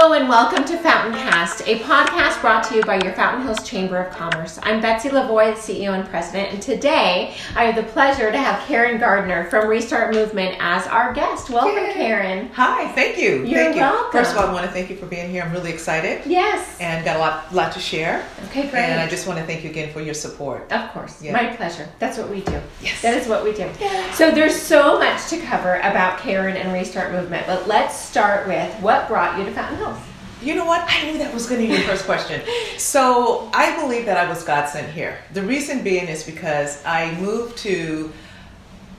Hello and welcome to FountainCast, a podcast brought to you by your Fountain Hills Chamber of Commerce. I'm Betsy Lavoie, CEO and President, and today I have the pleasure to have Karen Gardner from ReStart Movement as our guest. Welcome, Yay. Karen. Hi, thank you. You're welcome. First of all, I want to thank you for being here. I'm really excited. Yes. And got a lot to share. Okay, great. And I just want to thank you again for your support. Of course. Yeah. My pleasure. That's what we do. Yes. That is what we do. Yeah. So there's so much to cover about Karen and ReStart Movement, but let's start with what brought you to Fountain Hills. You know what? I knew that was going to be your first question. So I believe that I was God sent here. The reason being is because I moved to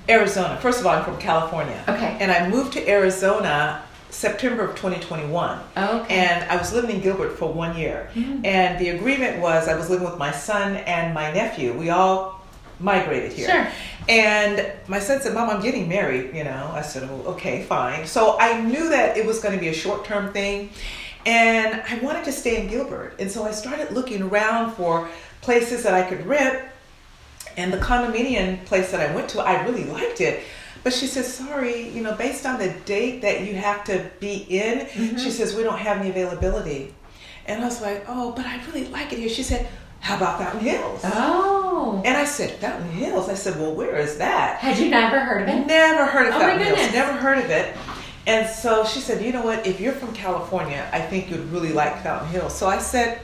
Arizona. First of all, I'm from California. Okay. And I moved to Arizona September of 2021. Okay. And I was living in Gilbert for 1 year. Mm-hmm. And the agreement was I was living with my son and my nephew. We all migrated here. Sure. And my son said, Mom, I'm getting married, you know. I said, oh, okay, fine. So I knew that it was going to be a short-term thing. And I wanted to stay in Gilbert. And so I started looking around for places that I could rent. And the condominium place that I went to, I really liked it. But she says, sorry, you know, based on the date that you have to be in, Mm-hmm. she says, we don't have any availability. And I was like, oh, but I really like it here. She said, how about Fountain Hills? Oh. And I said, Fountain Hills? I said, well, where is that? Had you never heard of it? Never heard of Oh, my Fountain Hills. goodness. Never heard of it. And so she said, you know what? If you're from California, I think you'd really like Fountain Hills. So I said,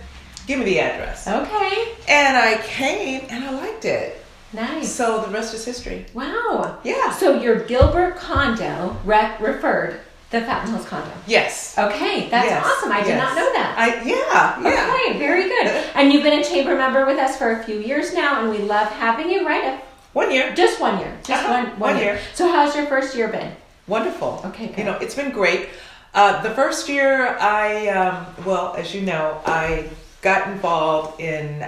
give me the address. Okay. And I came and I liked it. Nice. So the rest is history. Wow. Yeah. So your Gilbert condo referred the Fountain Hills condo. Yes. Okay, that's Yes. awesome. I did not know that. Yeah. Okay, very good. And you've been a chamber member with us for a few years now, and we love having you, right? 1 year. Just 1 year. Just Uh-huh. one 1 year. year. So how's your first year been? Wonderful. Okay, good. You know, it's been great. The first year well, as you know, I got involved in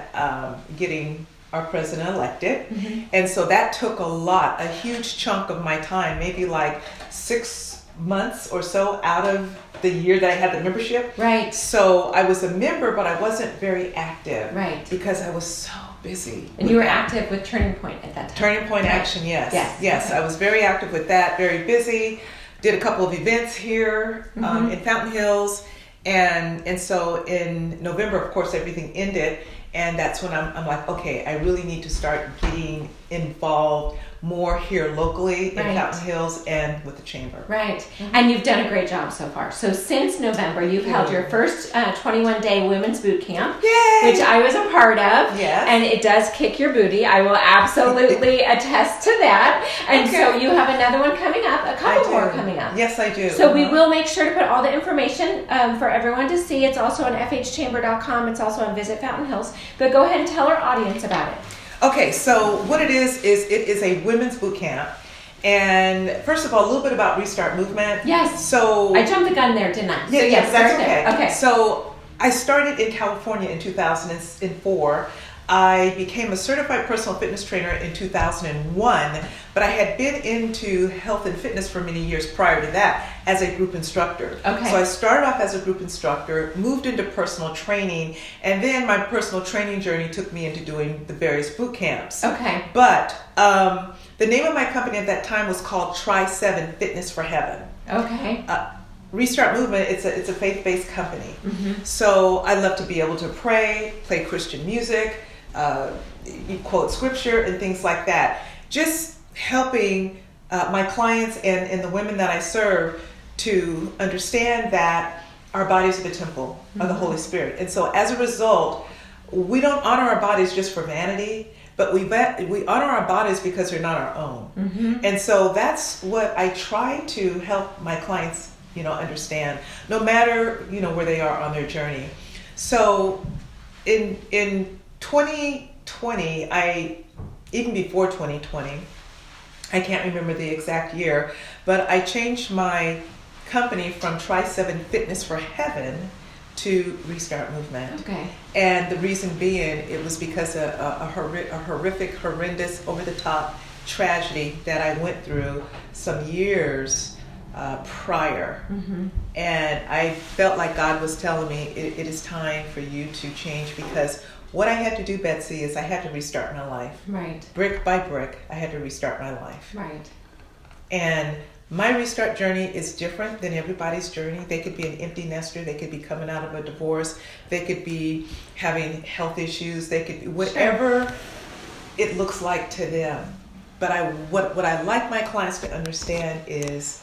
getting our president elected. Mm-hmm. And so that took a huge chunk of my time, maybe like 6 months or so out of the year that I had the membership. Right. So I was a member, but I wasn't very active. Right. Because I was so busy. And you were active with Turning Point at that time. Turning Point Right. Action, yes. Yes. Okay. I was very active with that, very busy. Did a couple of events here in Fountain Hills. And so in November, of course, everything ended. And that's when I'm like, okay, I really need to start getting involved more here locally in Right. Fountain Hills and with the chamber. Right. And you've done a great job so far. So since November, you've held your first 21-day women's boot camp, Yay! which I was a part of. Yes. And it does kick your booty. I will absolutely attest to that. And Okay. so you have another one coming up, a couple I more do. coming up. Yes, I do. So we will make sure to put all the information for everyone to see. It's also on fhchamber.com. It's also on Visit Fountain Hills. But go ahead and tell our audience about it. Okay, so what it is it is a women's boot camp. And first of all, a little bit about ReStart Movement. Yes. So I jumped the gun there, didn't I? Yeah, so yes, start that's okay. there. Okay. So I started in California in 2004. I became a certified personal fitness trainer in 2001, but I had been into health and fitness for many years prior to that as a group instructor. Okay. So I started off as a group instructor, moved into personal training, and then my personal training journey took me into doing the various boot camps. Okay. But the name of my company at that time was called Try7 Fitness for Heaven. Okay. ReStart Movement, it's a faith-based company. Mm-hmm. So I love to be able to pray, play Christian music, quote scripture and things like that. Just helping my clients and the women that I serve to understand that our bodies are the temple of the Holy Spirit. And so as a result, we don't honor our bodies just for vanity, but we honor our bodies because they're not our own. Mm-hmm. And so that's what I try to help my clients, you know, understand, no matter, you know, where they are on their journey. So in 2020, even before 2020, I can't remember the exact year, but I changed my company from Try7 Fitness for Heaven to ReStart Movement. Okay. And the reason being, it was because of a horrific, horrendous, over-the-top tragedy that I went through some years prior. Mm-hmm. And I felt like God was telling me, it is time for you to change, because what I had to do, Betsy, is I had to restart my life. Right. Brick by brick, I had to restart my life. Right. And my restart journey is different than everybody's journey. They could be an empty nester. They could be coming out of a divorce. They could be having health issues. They could be whatever it looks like to them. But what I like my clients to understand is,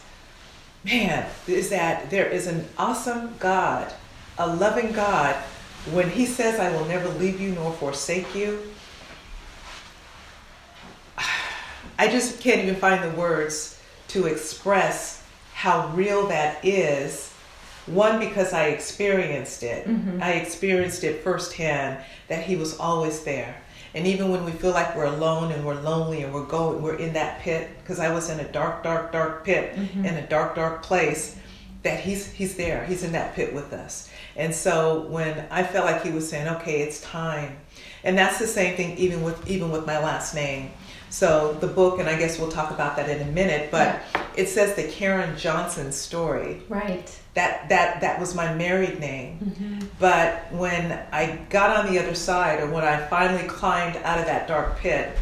is that there is an awesome God, a loving God. When he says, I will never leave you nor forsake you, I just can't even find the words to express how real that is. One, because I experienced it. Mm-hmm. I experienced it firsthand, that he was always there. And even when we feel like we're alone and we're lonely and we're in that pit, because I was in a dark, dark, dark pit, mm-hmm. in a dark, dark place, that he's there. He's in that pit with us. And so when I felt like he was saying, okay, it's time. And that's the same thing even with my last name. So the book, and I guess we'll talk about that in a minute, but it says the Karen Johnson story. Right. That was my married name. Mm-hmm. But when I got on the other side, or when I finally climbed out of that dark pit,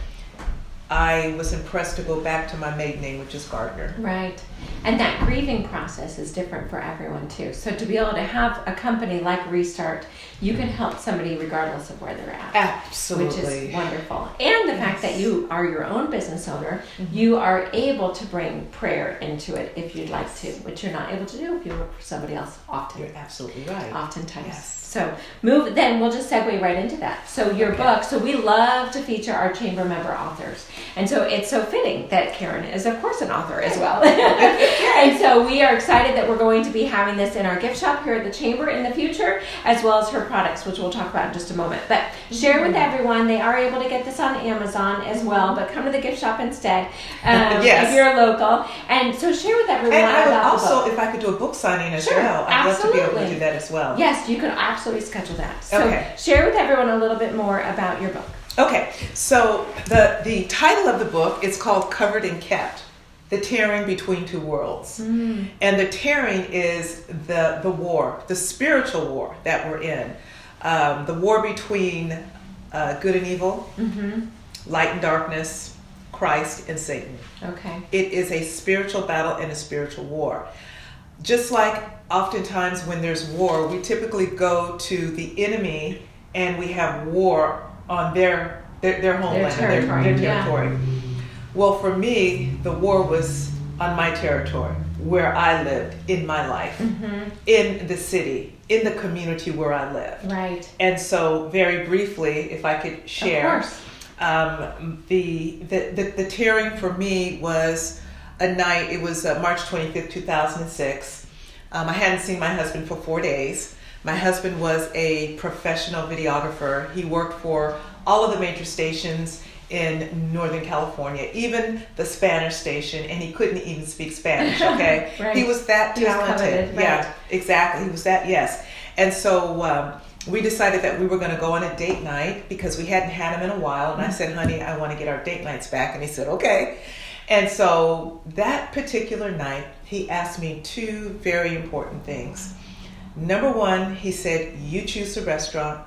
I was impressed to go back to my maiden name, which is Gardner. Right. And that grieving process is different for everyone too. So to be able to have a company like ReStart, you can help somebody regardless of where they're at. Absolutely. Which is wonderful. And the fact that you are your own business owner, mm-hmm. you are able to bring prayer into it if you'd like to, which you're not able to do if you work for somebody else often. You're absolutely right. Oftentimes. Yes. So then we'll just segue right into that. So your book, so we love to feature our chamber member authors. And so it's so fitting that Karen is of course an author as well. And so we are excited that we're going to be having this in our gift shop here at the chamber in the future, as well as her products, which we'll talk about in just a moment. But share with everyone. They are able to get this on Amazon as well, but come to the gift shop instead if you're local. And so share with everyone and I would about also, the book. If I could do a book signing as Sure, well, I'd absolutely. love to be able to do that as well. Yes, you can absolutely schedule that. So share with everyone a little bit more about your book. Okay, so the title of the book is called Covered and Kept, The Tearing Between Two Worlds. Mm. And the tearing is the war, the spiritual war that we're in. The war between good and evil, mm-hmm. light and darkness, Christ and Satan. Okay. It is a spiritual battle and a spiritual war. Just like oftentimes when there's war, we typically go to the enemy and we have war on their homeland, their territory. Yeah. Well, for me, the war was on my territory, where I lived in my life, mm-hmm. in the city, in the community where I live. Right. And so, very briefly, if I could share, the tearing for me was a night. It was March 25th, 2006. I hadn't seen my husband for 4 days. My husband was a professional videographer. He worked for all of the major stations in Northern California, even the Spanish station, and he couldn't even speak Spanish, okay? Right. He was that talented. Was coveted, right. Yeah, exactly. He was that, yes. And so we decided that we were going to go on a date night because we hadn't had him in a while. And I said, honey, I want to get our date nights back. And he said, okay. And so that particular night, he asked me two very important things. Number one, he said, you choose the restaurant,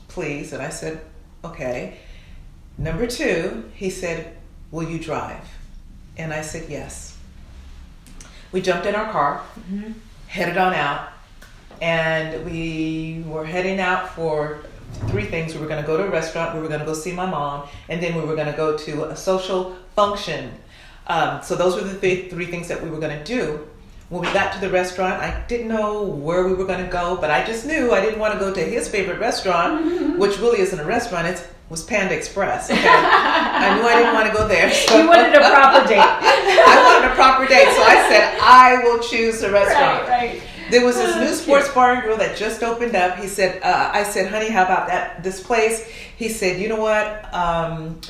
please. And I said, okay. Number two, he said, will you drive? And I said, yes. We jumped in our car, mm-hmm. headed on out, and we were heading out for three things. We were going to go to a restaurant, we were going to go see my mom, and then we were going to go to a social function. So those were the three things that we were going to do. When we got to the restaurant, I didn't know where we were going to go, but I just knew I didn't want to go to his favorite restaurant, mm-hmm. which really isn't a restaurant. It was Panda Express. Okay? I knew I didn't want to go there. So. You wanted a proper date. I wanted a proper date, so I said, I will choose the restaurant. Right. There was this new sports bar and grill that just opened up. He said, I said, honey, how about this place? He said, you know what?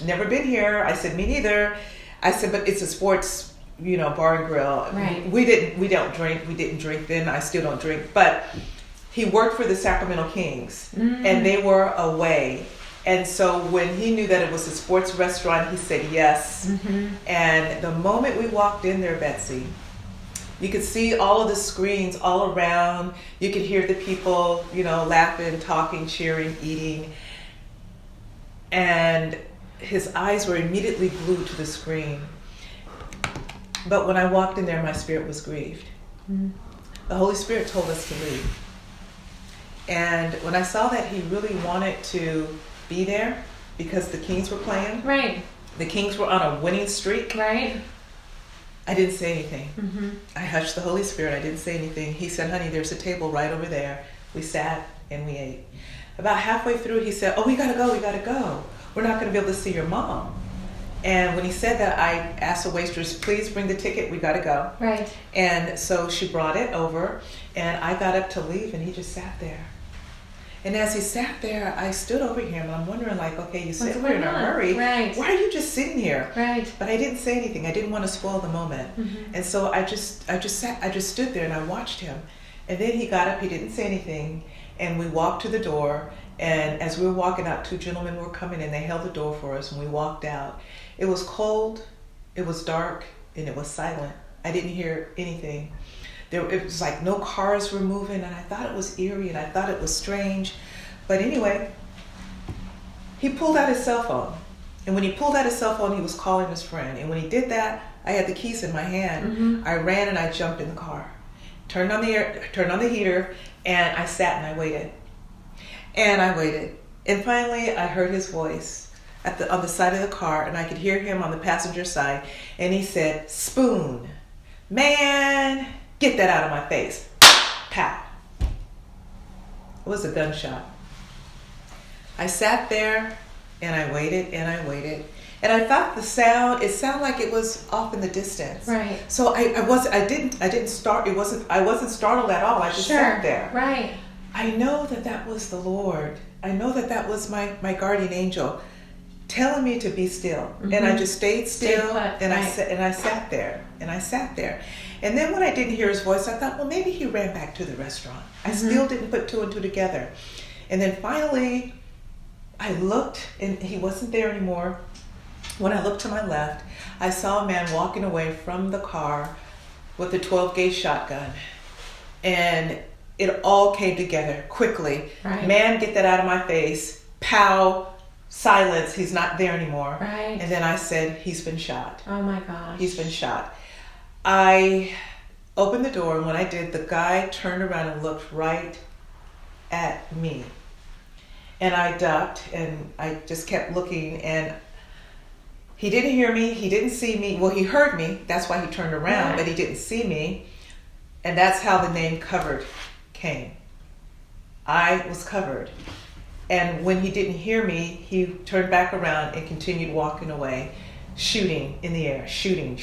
Never been here. I said, me neither. I said, but it's a sports bar and grill. Right. We didn't drink then. I still don't drink. But he worked for the Sacramento Kings, mm-hmm. and they were away. And so when he knew that it was a sports restaurant, he said yes. Mm-hmm. And the moment we walked in there, Betsy, you could see all of the screens all around. You could hear the people, laughing, talking, cheering, eating. And his eyes were immediately glued to the screen. But when I walked in there, my spirit was grieved. Mm. The Holy Spirit told us to leave. And when I saw that he really wanted to be there because the Kings were playing. Right. The Kings were on a winning streak. Right. I didn't say anything. Mm-hmm. I hushed the Holy Spirit. I didn't say anything. He said, honey, there's a table right over there. We sat and we ate. About halfway through, he said, oh, we gotta go. We're not gonna be able to see your mom. And when he said that, I asked the waitress, please bring the ticket. We gotta go. Right. And so she brought it over, and I got up to leave, and he just sat there. And as he sat there, I stood over him, and I'm wondering, like, okay, you said we're in a hurry. Right. Why are you just sitting here? Right. But I didn't say anything. I didn't want to spoil the moment. Mm-hmm. And so I just stood there and I watched him. And then he got up. He didn't say anything, and we walked to the door. And as we were walking out, two gentlemen were coming in. They held the door for us, and we walked out. It was cold, it was dark, and it was silent. I didn't hear anything. It was like no cars were moving, and I thought it was eerie, and I thought it was strange. But anyway, he pulled out his cell phone. And when he pulled out his cell phone, he was calling his friend. And when he did that, I had the keys in my hand. Mm-hmm. I ran and I jumped in the car, turned on the heater, and I sat and I waited. And I waited. And finally, I heard his voice on the side of the car, and I could hear him on the passenger side. And he said, spoon, man, get that out of my face. Pow. It was a gunshot. I sat there and I waited and I waited. And I thought it sounded like it was off in the distance. Right. So I wasn't startled at all. I just sat there. Right. I know that was the Lord. I know that was my guardian angel telling me to be still. Mm-hmm. And I just stayed still, and right. I sat there. And then when I didn't hear his voice, I thought, well, maybe he ran back to the restaurant. I still didn't put two and two together. And then finally, I looked, and he wasn't there anymore. When I looked to my left, I saw a man walking away from the car with a 12-gauge shotgun. And it all came together quickly. Right. Man, get that out of my face. Pow. Silence. He's not there anymore. Right. And then I said, he's been shot. Oh my gosh. He's been shot. I opened the door, and when I did, the guy turned around and looked right at me. And I ducked, and I just kept looking, and he didn't hear me. He didn't see me. Well, he heard me. That's why he turned around, but he didn't see me. And that's how the name Covered came. I was covered. And when he didn't hear me, he turned back around and continued walking away, shooting in the air, shooting.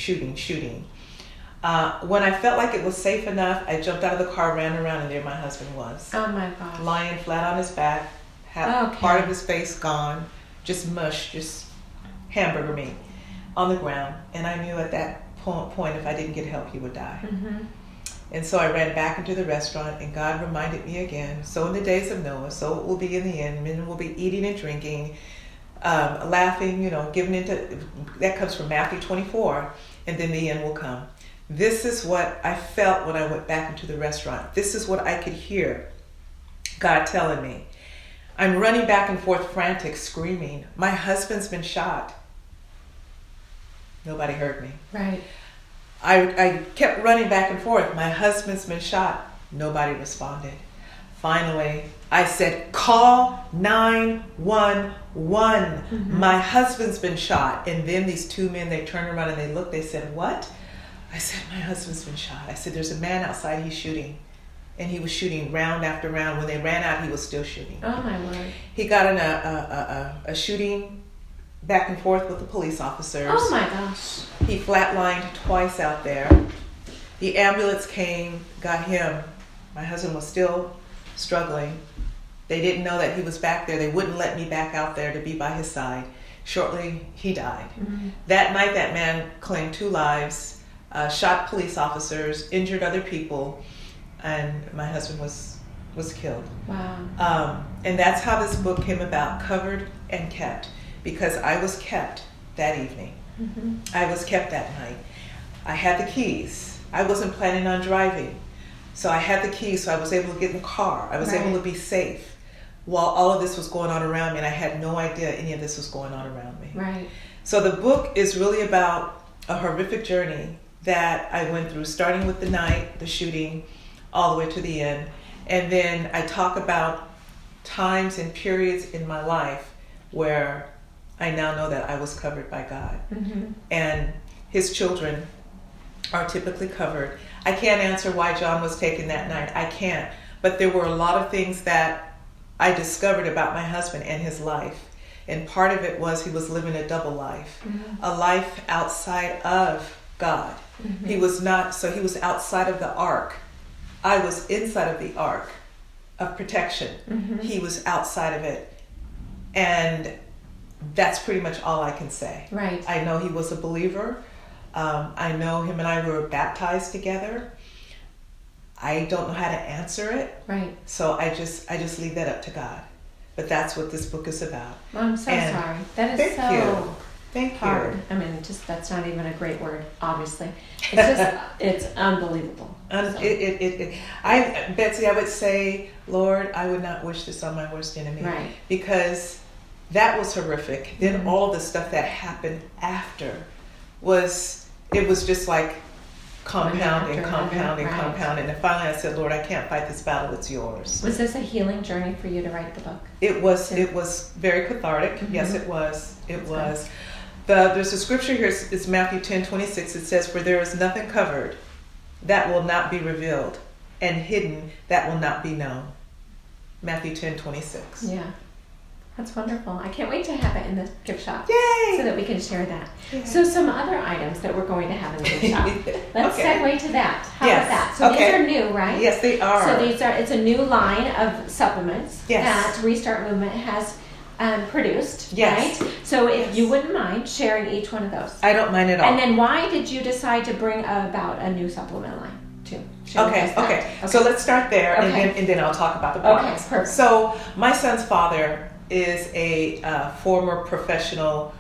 When I felt like it was safe enough, I jumped out of the car, ran around, and there my husband was. Oh my gosh. Lying flat on his back, part of his face gone, just mush, just hamburger meat on the ground. And I knew at that point, if I didn't get help, he would die. Mm-hmm. And so I ran back into the restaurant, and God reminded me again, so in the days of Noah, so it will be in the end. Men will be eating and drinking, laughing, giving into, that comes from Matthew 24, and then the end will come. This is what I felt when I went back into the restaurant. This is what I could hear God telling me. I'm running back and forth, frantic, screaming. My husband's been shot. Nobody heard me. Right. I kept running back and forth. My husband's been shot. Nobody responded. Finally, I said, call 911. Mm-hmm. My husband's been shot. And then these two men, they turned around and they looked. They said, what? I said, my husband's been shot. I said, there's a man outside. He's shooting. And he was shooting round after round. When they ran out, he was still shooting. Oh, my Lord. He got in a shooting back and forth with the police officers. Oh my gosh. He flatlined twice out there. The ambulance came, got him. My husband was still struggling. They didn't know that he was back there. They wouldn't let me back out there to be by his side. Shortly, he died. Mm-hmm. That night, that man claimed 2 lives, shot police officers, injured other people, and my husband was killed. Wow. And that's how this book came about, Covered and Kept. Because I was kept that evening. Mm-hmm. I was kept that night. I had the keys. I wasn't planning on driving. So I had the keys, so I was able to get in the car. I was able to be safe while all of this was going on around me, and I had no idea any of this was going on around me. Right. So the book is really about a horrific journey that I went through, starting with the night, the shooting, all the way to the end. And then I talk about times and periods in my life where I now know that I was covered by God. And his children are typically covered. I can't answer why John was taken that night. I can't. But there were a lot of things that I discovered about my husband and his life. And part of it was he was living a double life, a life outside of God. He was not, so he was outside of the ark. I was inside of the ark of protection. He was outside of it. And that's pretty much all I can say. Right. I know he was a believer. I know him and I were baptized together. I don't know how to answer it. Right. So I just leave that up to God. But that's what this book is about. Well, I'm so sorry. That is so hard. You. I mean, just that's not even a great word, obviously. It's just, it's unbelievable. Betsy, I would say, Lord, I would not wish this on my worst enemy. Right. Because that was horrific. Then all the stuff that happened after was just like compounding. And finally I said, Lord, I can't fight this battle, it's yours. Was this a healing journey for you to write the book? It was very cathartic. Yes, it was. There's a scripture here, it's Matthew 10:26. It says, for there is nothing covered that will not be revealed, and hidden that will not be known. Matthew 10:26. Yeah. That's wonderful. I can't wait to have it in the gift shop. Yay! So that we can share that. Yay. So some other items that we're going to have in the gift shop. Let's Okay. segue to that. How Yes. about that? So Okay. these are new, right? Yes, they are. So it's a new line of supplements Yes. that ReStart Movement has produced, Yes. right? So if Yes. you wouldn't mind sharing each one of those. I don't mind at all. And then why did you decide to bring about a new supplement line too? Share with us that. Okay. So let's start there, Okay. and then I'll talk about the Okay, products. perfect. So my son's father is a former professional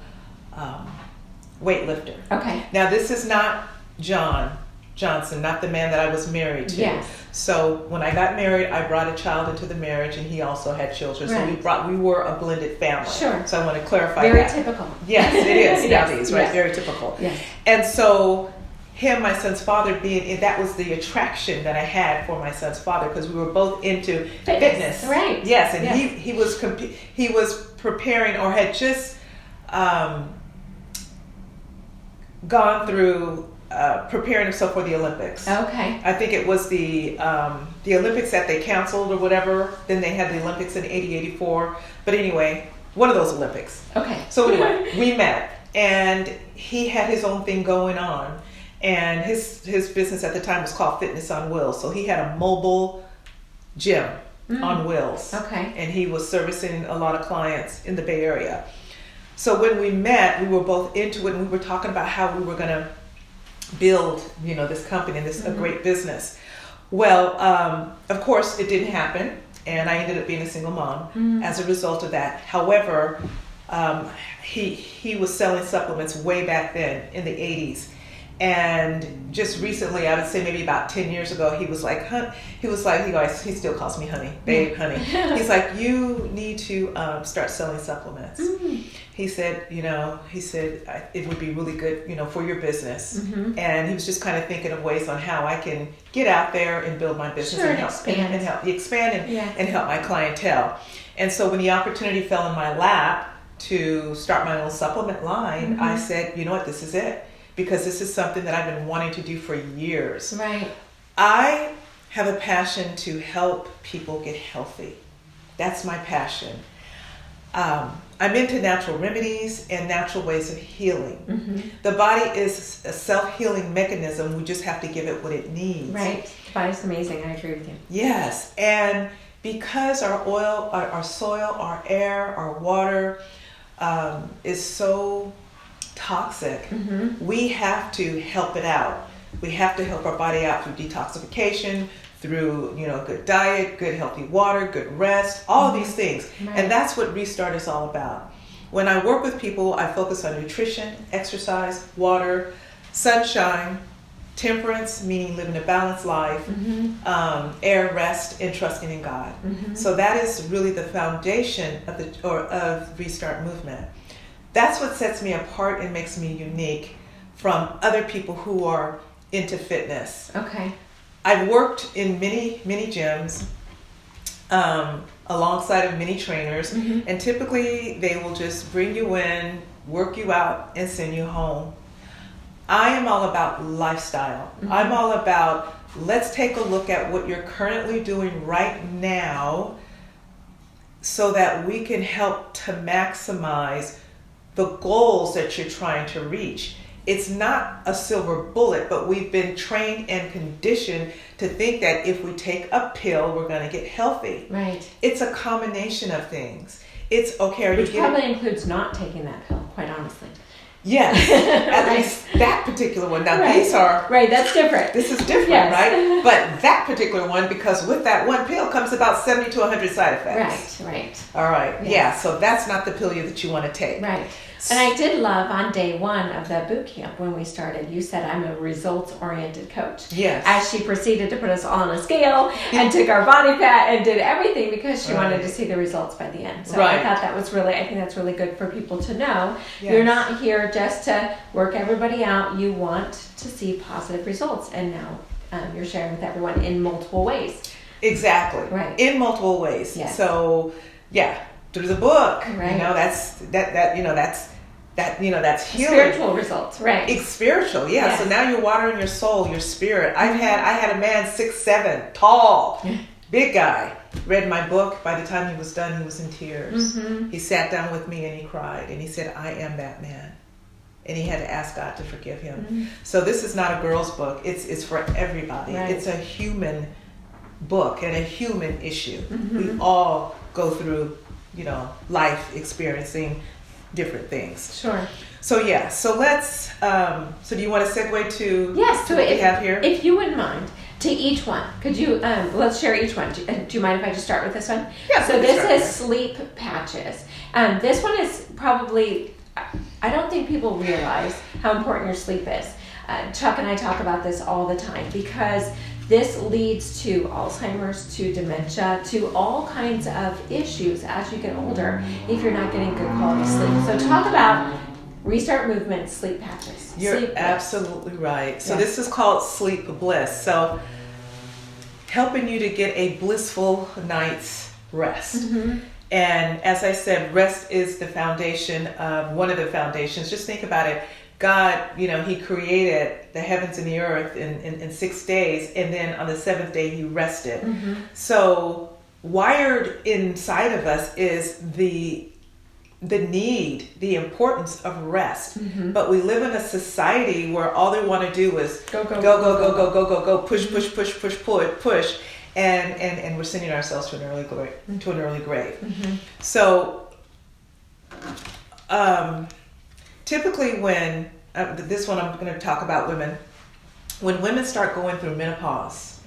weightlifter. Okay. Now this is not John Johnson, not the man that I was married to. Yes. So when I got married, I brought a child into the marriage, and he also had children. Right. So we were a blended family. Sure. So I want to clarify Very that. typical. Yes, it is Yes, nowadays, right? yes. Very typical. Yes. And so him, my son's father, that was the attraction that I had for my son's father, because we were both into fitness. Right. Yes, and Yes. he was preparing, or had just gone through preparing himself for the Olympics. Okay. I think it was the Olympics that they canceled or whatever. Then they had the Olympics in 84. But anyway, one of those Olympics. Okay. So anyway, we met, and he had his own thing going on, and his business at the time was called Fitness on Wheels. So he had a mobile gym on wheels. Okay. And he was servicing a lot of clients in the Bay Area. So when we met, we were both into it, and we were talking about how we were going to build, this company, this a great business. Well, of course, it didn't happen, and I ended up being a single mom as a result of that. However, he was selling supplements way back then in the 80s. And just recently, I would say maybe about 10 years ago, he he still calls me honey, babe, honey. He's like, you need to start selling supplements. He said, it would be really good, for your business. And he was just kind of thinking of ways on how I can get out there and build my business and help and help my clientele. And so when the opportunity fell in my lap to start my own supplement line, I said, you know what, this is it. Because this is something that I've been wanting to do for years. Right. I have a passion to help people get healthy. That's my passion. I'm into natural remedies and natural ways of healing. The body is a self-healing mechanism. We just have to give it what it needs. Right. The body's amazing. I agree with you. Yes. And because our oil, our soil, our air, our water is so toxic, we have to help it out. We have to help our body out through detoxification, through good diet, good healthy water, good rest, all of these things. Right. And that's what ReStart is all about. When I work with people, I focus on nutrition, exercise, water, sunshine, temperance, meaning living a balanced life, air, rest, and trusting in God. So that is really the foundation of ReStart movement. That's what sets me apart and makes me unique from other people who are into fitness. Okay. I've worked in many gyms alongside of many trainers, and typically they will just bring you in, work you out, and send you home. I am all about lifestyle. I'm all about, let's take a look at what you're currently doing right now so that we can help to maximize the goals that you're trying to reach. It's not a silver bullet, but we've been trained and conditioned to think that if we take a pill, we're going to get healthy. Right. It's a combination of things. It's okay. Which probably includes not taking that pill, quite honestly. Yes, at least that particular one. Now these are... Right, that's different. This is different, right? But that particular one, because with that one pill comes about 70 to 100 side effects. Right. All right, Yes. yeah, so that's not the pill that you want to take. Right. And I did love on day one of the bootcamp when we started, you said I'm a results-oriented coach. Yes. As she proceeded to put us all on a scale and took our body fat and did everything because she wanted to see the results by the end. So I thought that was I think that's really good for people to know. Yes. You're not here just to work everybody out. You want to see positive results. And now you're sharing with everyone in multiple ways. Exactly. Right. In multiple ways. Yes. So, yeah, through the book, Right. that's healing. Spiritual results, right. It's spiritual, yeah. Yes. So now you're watering your soul, your spirit. I had a man 6'7", tall, big guy, read my book. By the time he was done, he was in tears. He sat down with me and he cried and he said, I am that man. And he had to ask God to forgive him. So this is not a girl's book. It's for everybody. Right. It's a human book and a human issue. We all go through, life experiencing different things. Sure. So yeah, so let's, so do you want to segue to Yes, so what we have here? If you wouldn't mind, to each one, could you, let's share each one. Do you mind if I just start with this one? Yeah. So this is sleep patches. This one is probably, I don't think people realize how important your sleep is. Chuck and I talk about this all the time because this leads to Alzheimer's, to dementia, to all kinds of issues as you get older if you're not getting good quality sleep. So talk about ReStart Movement sleep patches. You're Sleep absolutely right. So this is called sleep bliss. So helping you to get a blissful night's rest. And as I said, rest is the foundation of one of the foundations. Just think about it. God, he created the heavens and the earth in 6 days, and then on the seventh day he rested. So wired inside of us is the need, the importance of rest. But we live in a society where all they want to do is go, push, and we're sending ourselves to an early grave. So typically when, this one I'm going to talk about women, when women start going through menopause,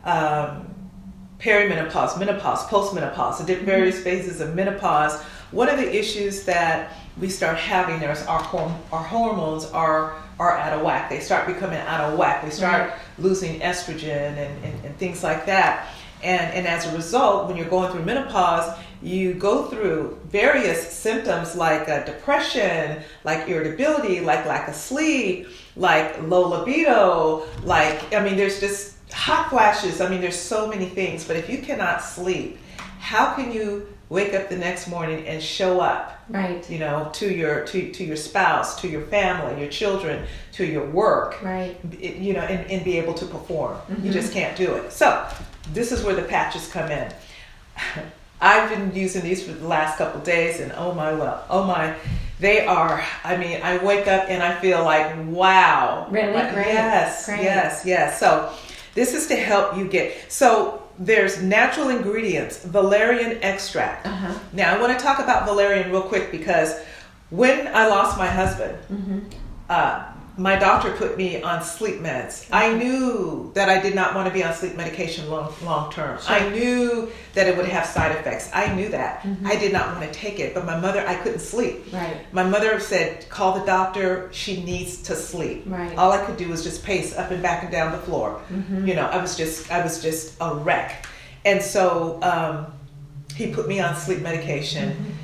perimenopause, menopause, postmenopause, the various phases of menopause, one of the issues that we start having there is our hormones are out of whack. They start becoming out of whack. We start losing estrogen and things like that. And as a result, when you're going through menopause, you go through various symptoms like depression, like irritability, like lack of sleep, like low libido, there's just hot flashes. There's so many things. But if you cannot sleep, how can you wake up the next morning and show up, to your spouse, to your family, your children, to your work, and be able to perform? You just can't do it. So this is where the patches come in. I've been using these for the last couple of days, and they are, I wake up and I feel like, wow. Really? Great. Yes. So this is to help you so there's natural ingredients, valerian extract. Now I want to talk about valerian real quick because when I lost my husband, my doctor put me on sleep meds. I knew that I did not want to be on sleep medication long term. Sure. I knew that it would have side effects. I knew that. I did not want to take it. But my mother, I couldn't sleep. Right. My mother said, call the doctor. She needs to sleep. Right. All I could do was just pace up and back and down the floor. I was just a wreck. And so he put me on sleep medication.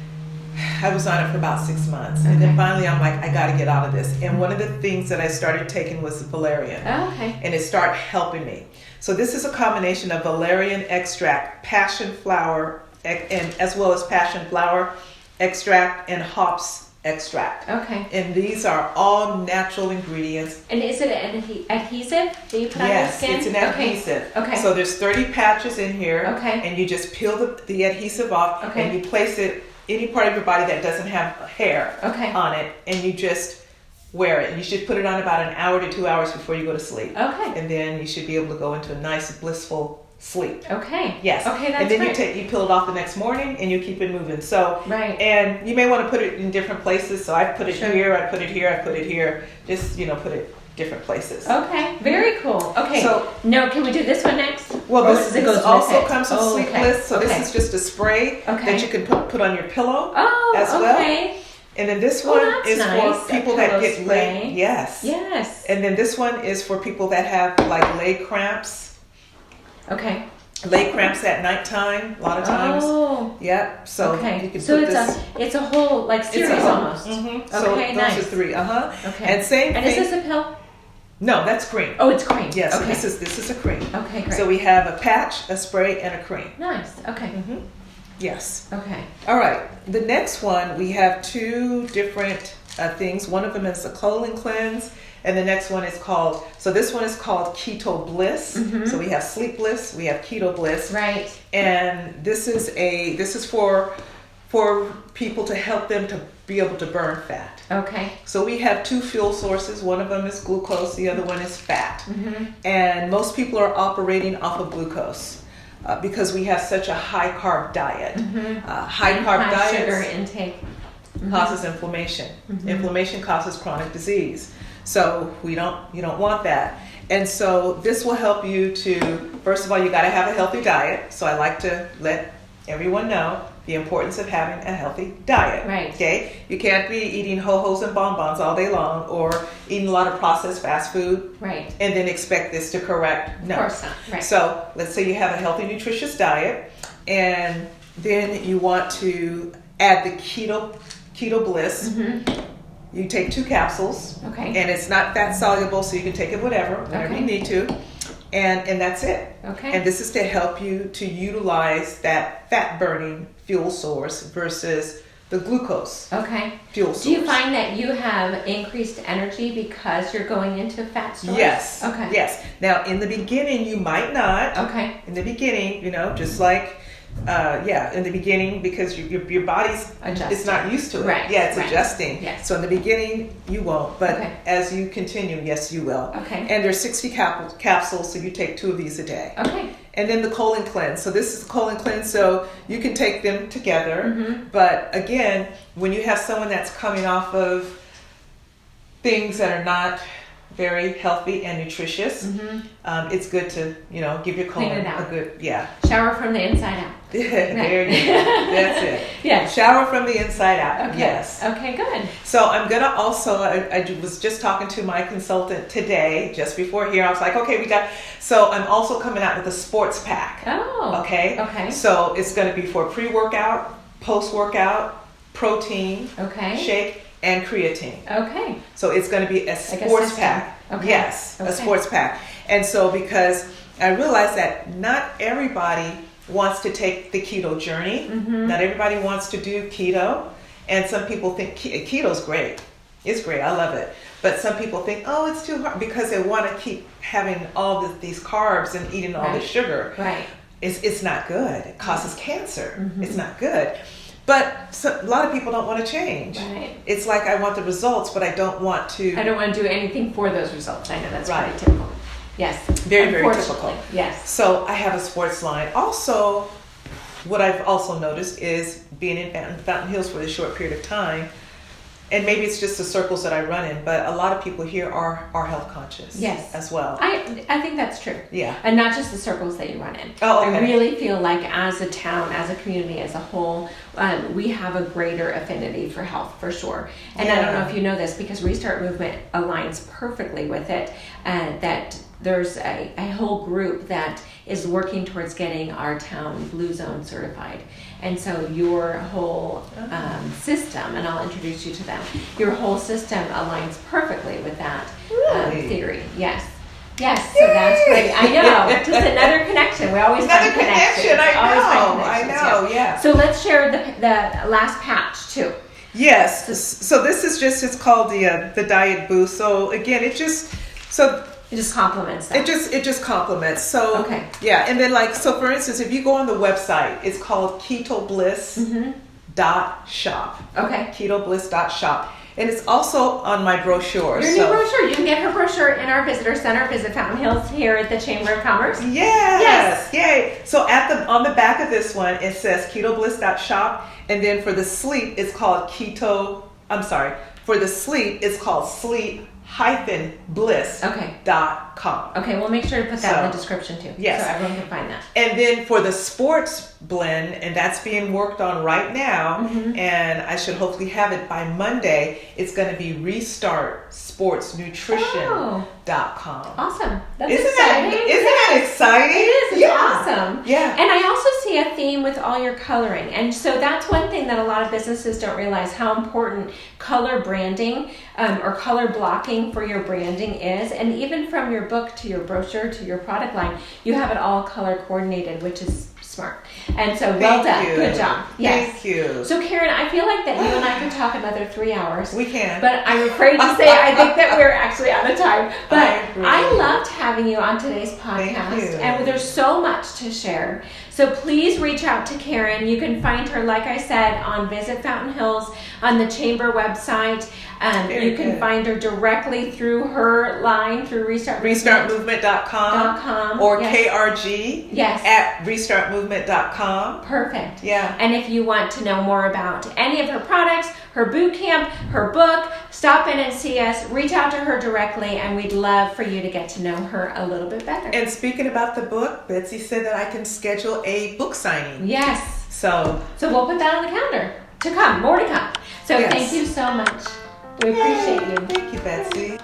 I was on it for about 6 months. And then finally I'm like, I got to get out of this. And one of the things that I started taking was the valerian. And it started helping me. So this is a combination of valerian extract, passion flower, and as well as passion flower extract and hops extract. And these are all natural ingredients. And is it an adhesive that you put on your skin? Yes, it's an adhesive. So there's 30 patches in here. And you just peel the adhesive off and you place it any part of your body that doesn't have hair on it, and you just wear it. And you should put it on about an hour to 2 hours before you go to sleep. And then you should be able to go into a nice blissful sleep. Yes. That's and then great. you peel it off the next morning and you keep it moving. So and you may want to put it in different places. So I put it here, I put it here, I put it here. Just put it different places. Very cool. So now can we do this one next? Well, this also comes with Sleep Bliss. So this is just a spray that you can put on your pillow as well. And then this one is for people that get leg. Yes. And then this one is for people that have like leg cramps. Leg cramps at nighttime, a lot of times. So you can put this. It's a whole like series almost. So those are 3. And same thing. And is this a pill? No, that's cream. Oh, it's cream. Yes. So this is a cream. Great. So we have a patch, a spray, and a cream. Nice. Yes. All right. The next one, we have 2 different things. One of them is a colon cleanse, and the next one is called. So this one is called Keto Bliss. So we have Sleep Bliss, we have Keto Bliss. And this is for people to help them to be able to burn fat. So we have 2 fuel sources. One of them is glucose. The other one is fat. And most people are operating off of glucose. Because we have such a high carb diet. High carb diet sugar intake causes inflammation. Inflammation causes chronic disease. So you don't want that. And so this will help you to, first of all, you got to have a healthy diet. So I like to let everyone know the importance of having a healthy diet. Okay? You can't be eating ho-hos and bonbons all day long or eating a lot of processed fast food and then expect this to correct. No. Of course not. So let's say you have a healthy, nutritious diet, and then you want to add the Keto Bliss. You take 2 capsules, and it's not fat soluble, so you can take it whatever you need to, and that's it. And this is to help you to utilize that fat burning fuel source versus the glucose fuel source. Do you find that you have increased energy because you're going into fat stores? Yes. Yes. Now, in the beginning, you might not. In the beginning, just like. In the beginning, because your body's it's not used to it. It's adjusting. So in the beginning, you won't, but as you continue, yes, you will. And there's 60 capsules, so you take 2 of these a day. And then the colon cleanse. So this is the colon cleanse, so you can take them together. But again, when you have someone that's coming off of things that are not very healthy and nutritious, it's good to give your colon a good shower from the inside out. There you go. That's it. Shower from the inside out. Yes. Good. So I'm gonna also. I was just talking to my consultant today, just before here. I was like, so I'm also coming out with a sports pack. So it's gonna be for pre-workout, post-workout, protein, shake, and creatine. So it's going to be a sports pack. Yes, a sports pack. And so because I realized that not everybody wants to take the keto journey. Not everybody wants to do keto. And some people think keto's great. It's great. I love it. But some people think, it's too hard because they want to keep having all these carbs and eating all this sugar. It's not good. It causes cancer. It's not good. But a lot of people don't want to change. It's like I want the results, but I don't want to do anything for those results. I know that's pretty typical. Yes. Very, very typical. Yes. So I have a sports line. Also, what I've also noticed is being in Fountain Hills for a short period of time, and maybe it's just the circles that I run in, but a lot of people here are health conscious as well. I think that's true. And not just the circles that you run in. I really feel like as a town, as a community, as a whole, we have a greater affinity for health, for sure. And I don't know if you know this, because ReStart Movement aligns perfectly with it, that there's a whole group that is working towards getting our town Blue Zone certified. And so your whole system, and I'll introduce you to them, your whole system aligns perfectly with that theory. Yes. Yes, so that's great. I know. Just another connection. We always find connections. I know. Yeah. So let's share the last patch too. Yes. So this is just, it's called the Diet Boost. So again, it just complements that. It just complements. So okay. Yeah, and then so for instance, if you go on the website, it's called ketobliss.shop. Okay. Ketobliss.shop. And it's also on my brochure. Your new brochure. You can get her brochure in our visitor center. Visit Fountain Hills here at the Chamber of Commerce. Yes. Yay. So on the back of this one, it says ketobliss.shop. And then for the sleep, it's called sleep-bliss.com. Okay, we'll make sure to put that in the description too. Yes. So everyone can find that. And then for the sports blend, and that's being worked on right now, and I should hopefully have it by Monday, it's going to be ReStart Sports Nutrition.com. Awesome. That's Isn't exciting. that exciting? It is. It's awesome. Yeah. And I also see a theme with all your coloring. And so that's one thing that a lot of businesses don't realize, how important color branding or color blocking for your branding is. And even from your book to your brochure to your product line, you have it all color coordinated, which is smart. And so well done. Good job. Yes. Thank you. So Karen, I feel like that you and I could talk another 3 hours. We can. But I'm afraid to say I think that we're actually out of time. But I loved having you on today's podcast. Thank you. And there's so much to share. So please reach out to Karen. You can find her, like I said, on Visit Fountain Hills, on the Chamber website. You can find her directly through her line, through ReStartMovement.com or KRG at ReStartMovement.com. Perfect. Yeah. And if you want to know more about any of her products, her boot camp, her book, stop in and see us, reach out to her directly, and we'd love for you to get to know her a little bit better. And speaking about the book, Betsy said that I can schedule a book signing. Yes. So we'll put that on the calendar to come, more to come. So Thank you so much. We appreciate you. Thank you, Betsy.